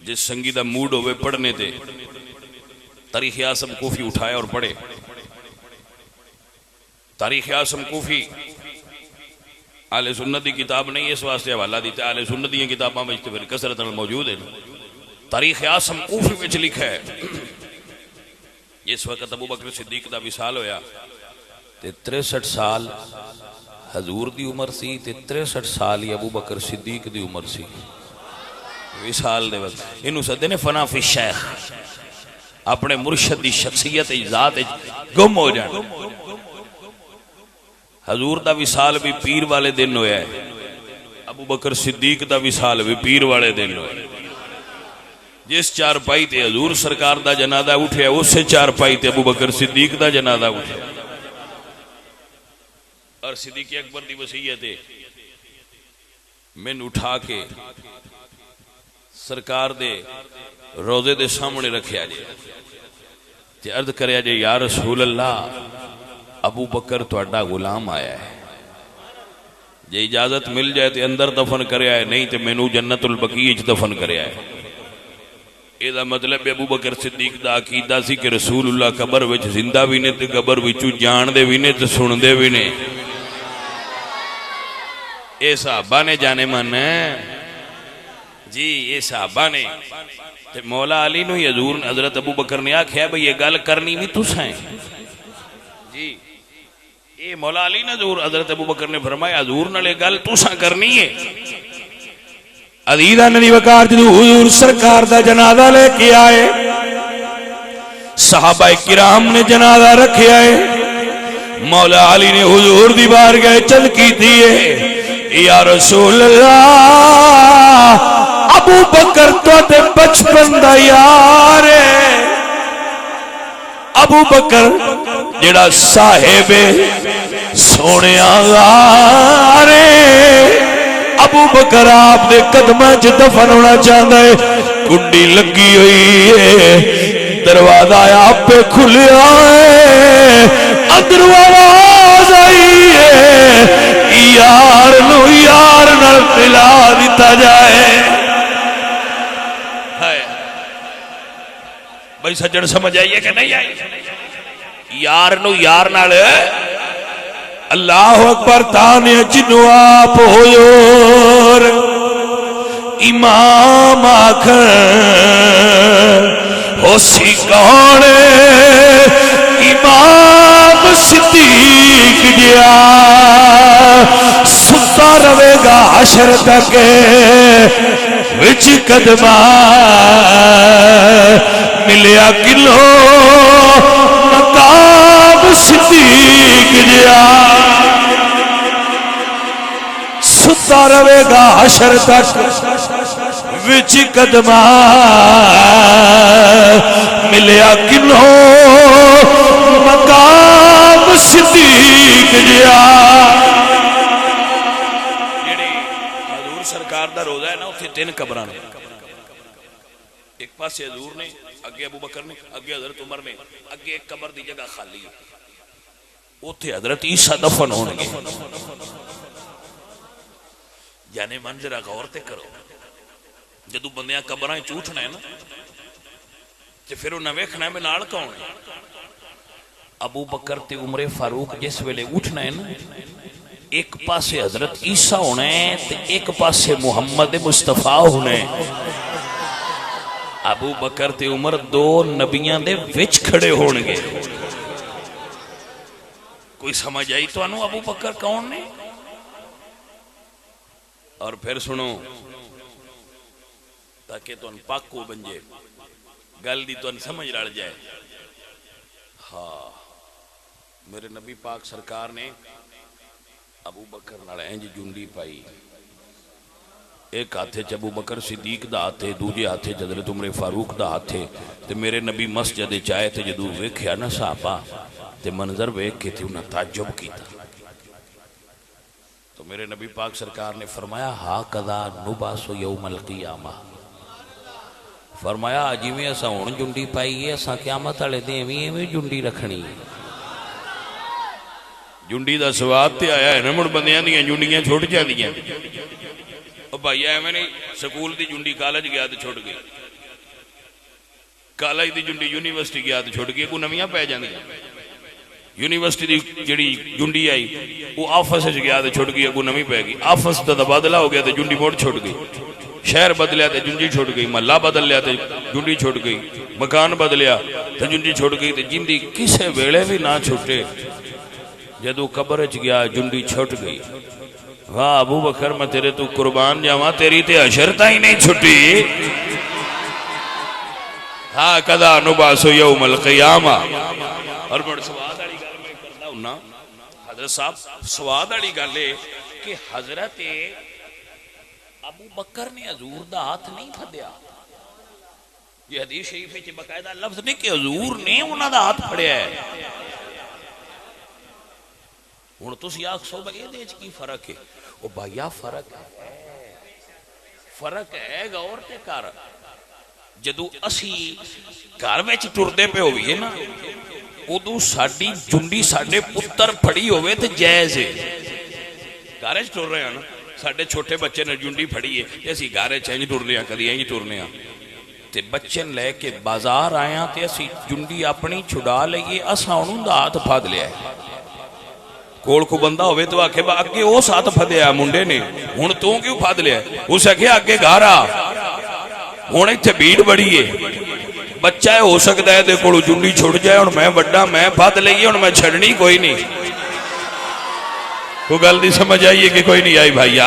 جس سنگی دا موڈ ہوئے پڑھنے تے تاریخ اعظم کوفی اٹھایا اور پڑھے۔ تاریخ اعظم کوفی اہل سنت دی کتاب نہیں، اس واسطے حوالہ دیتا ہے اہل سنت دی کتاباں میں پھر کثرت موجود ہے۔ تاریخ اعظم کوفی میں لکھا ہے اس وقت ابو بکر صدیق دا وصال ہویا تے 63 سال حضور دی عمر سی تے 63 سال ہی ابو بکر صدیق دی عمر سی وصال دے وقت۔ انہوں سدے نے فنا فی الشیخ، اپنے مرشد دی شخصیت ذات گم ہو جانا۔ حضور دا وصال بھی پیر والے دن ہویا ہے، ابو بکر صدیق دا وصال بھی پیر والے دن ہویا ہے۔ جس چار پائی تے حضور سرکار دا جنازہ اٹھے اس سے چار پائی تے ابو بکر صدیق دا جنازہ اٹھے۔ اور صدیق اکبر دی وصیت ہے من اٹھا کے سرکار دے روزے دے سامنے رکھیا جائے تے عرض کریا جائے یا رسول اللہ ابو بکر تہاڈا غلام آیا ہے، جے اجازت مل جائے تے اندر دفن کریا ہے، نہیں تے مینوں جنت البقیع وچ دفن کریا ہے۔ اے دا مطلب ابو بکر صدیق دا عقیدہ سی کہ رسول اللہ قبر وچ زندہ بھی نے تے قبر وچوں جان دے بھی نے تے سن دے بھی نے۔ اے صحابہ نے جانے من جی، اے صحابہ نے تے مولا علی نو حضور حضرت ابو بکر نے آکھیا بھئی یہ گل کرنی بھی تساں جی، اے مولا علی نے حضرت ابو بکر نے فرمایا حضور نال یہ گل تساں کرنی ہے۔ عزیزاں نبی وقار جدو حضور سرکار دا جنازہ لے کے آئے، صحابہ کرام نے جنازہ رکھے آئے، مولا علی نے حضور دی بارگاہ چل کی دیئے یا رسول اللہ ابو بکر تو تے بچپن دا یار ہے، ابو بکر جڑا صاحب سونے آگارے، ابو بکر آپ دے قدمہ چ دفن ہونا چاہتا ہے۔ کنڈی لگی ہوئی ہے، دروازہ آپ پہ کھلیا ہے، اندر آواز آئی ہے یار نو یار نال ملا دیتا جائے۔ بھائی سجن سمجھ آئیے کہ نہیں آئی؟ یار نو یار نال اللہ اکبر تانے جنو آپ ہویور امام آکھن او سی کون امام صدیق جیا ستا رہے گا حشر تک وچ قدمہ ملیا کلو مقام صدیق جیا ستا رہے گا حشر تک وچ قدمہ ملیا کلو مقام صدیق جیا حضور سرکار دا روزہ ہے نا اتنے تین قبراں نے ایک پاسے حضور نے اگے ابو بکر نے اگے حضرت عمر نے اگے ایک قبر دی جگہ خالی ہے اوتھے حضرت عیسیٰ دفن ہون گے یعنی منظر غور تے کرو جدو بندیاں قبراں چوٹنا ہے نا تے پھر انہاں ویکھنا ہے میں نال کون ہے ابو بکر تے عمر فاروق جس ویلے اٹھنا ہے نا ایک پاسے حضرت عیسیٰ ہونا ہے تے ایک پاسے محمد مصطفیٰ ہونا ہے ابو بکر تے عمر دو نبیاں دے وچ کھڑے ہون گے کوئی سمجھ آئی تو انو ابو بکر کون نے اور پھر سنو تاکہ تو ان پاکو بن جائے گل دی تو ان سمجھ رڑ جائے ہاں میرے نبی پاک سرکار نے ابو بکر نال انج جنڈی پائی ایک ہاتھے چ ابو بکر صدیق دا ہاتھے دوجے ہاتھے حضرت عمر فاروق دا ہاتھے تے میرے نبی مسجد چائے تے جدو ویکھیا نا صحابہ تے منظر ویکھ کے تے انہاں تعجب کیتا تو میرے نبی پاک سرکار نے فرمایا ہا قضا نباس یوم القیامہ فرمایا جی میں اسا ہن جنڈی پائی ہے اسا قیامت والے دن ایویں جنڈی رکھنی جنڈی دا سواد تے آیا ہے نا مڑ بندیاں دیاں جنڈیاں چھوٹ جاندیاں او بھائی ایویں نہیں سکول دی جنڈی کالج گیا تے چھوٹ گئی کالج دی جنڈی یونیورسٹی گیا تے چھوٹ گئی کوئی نویاں پے جاندیاں یونیورسٹی دی جڑی جنڈی آئی وہ آفس وچ گیا تے چھوٹ گئی کوئی نویں پے گئی آفس دا تبادلہ ہو گیا تے جنڈی موڑ چھوٹ گئی شہر بدلیا تے جنڈی چھوٹ گئی محلہ بدل لیا تے جنڈی چھوٹ گئی مکان بدلیا تے جنڈی چھوٹ گئی تے جنڈی کسے ویلے بھی نہ چھوٹے جدو قبر وچ گیا جنڈی چھوٹ گئی واہ ابو بکر میں تیرے تو قربان جاواں تیری تے حشر تاں ہی نہیں چھٹی ہاں قضا نباس یوم القیامہ اور بڑھ سواد والی گل میں کردا ہوں حضرت صاحب سواد والی گل ہے کہ حضرت ابو بکر نے حضور دا ہاتھ نہیں پھڑیا یہ حدیث شریف وچ باقاعدہ لفظ نہیں کہ حضور نے انہاں دا ہاتھ پھڑیا ہے ہن تسی آکھو بھائی دے وچ کی فرق ہے او بھائیا فرق ہے غور تے کر جدو اسی گھر وچ ٹردے پے ہوئیے نا ادو ساڈی جنڈی ساڈے پتر پھڑی ہوئے تے جائز ہے گھر وچ ٹر رہے ہیں نا ساڈے چھوٹے بچے نے جنڈی پھڑی ہے اسی گھر وچ انج ٹرنے ہاں کدی انج ٹرنے ہاں تے بچے لے کے بازار آیا تے اسی جنڈی اپنی چھڑا لئیے اساں انہوں دا ہاتھ پھد لیا ہے کول کو بندہ ہوئے تو آکھے با اگے او ساتھ پھدیا منڈے نے ہن تو کیوں پھد لیا اس آکھے اگے گھر آ ہن ایتھے بھیڑ بڑی ہے بچہ ہے ہو سکتا ہے دے کولو جنڈی چھڑ جائے اور میں بڑا میں پھد لئیے اور میں چھڑنی کوئی نہیں کوئی گل نہیں سمجھ آئیے کہ کوئی نہیں آئی بھائیا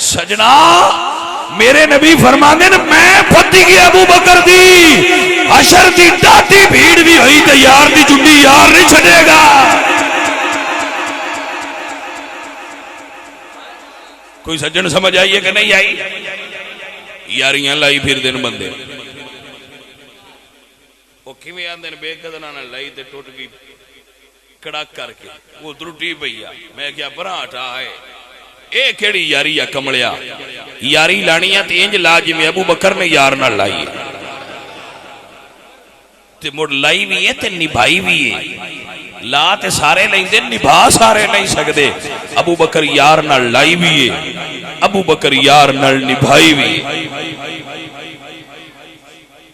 سجنا میرے نبی فرمانے نے میں پھدی گیا ابو بکر دی حشر دی ڈاٹی بھیڑ بھی ہوئی تے یار دی جنڈی یار نہیں چھڑے گا کوئی سجن سمجھ آئیے کہ نہیں آئی یاریاں لائی پھر دن بندے وہ کیویں آندے بے قدراں نال لائی تے ٹوٹ گئی کڑک کر کے وہ ترٹی پئیا میں کیا بھرا ہٹا ہے اے کیڑی یاری یا کملیا یاری لانی ہے تے انج لا جویں ابو بکر نے یار نال لائی تے مڑ لائی بھی ہے تے نبھائی بھی ہے لا تے سارے لیندے نبھا سارے نہیں سکدے ابو بکر یار نال لائی بھی ہے ابو بکر یار نال نبھائی بھی ہے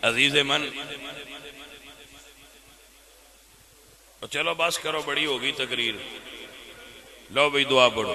عزیز من چلو بس کرو بڑی ہوگی تقریر لو بھئی دعا پڑھو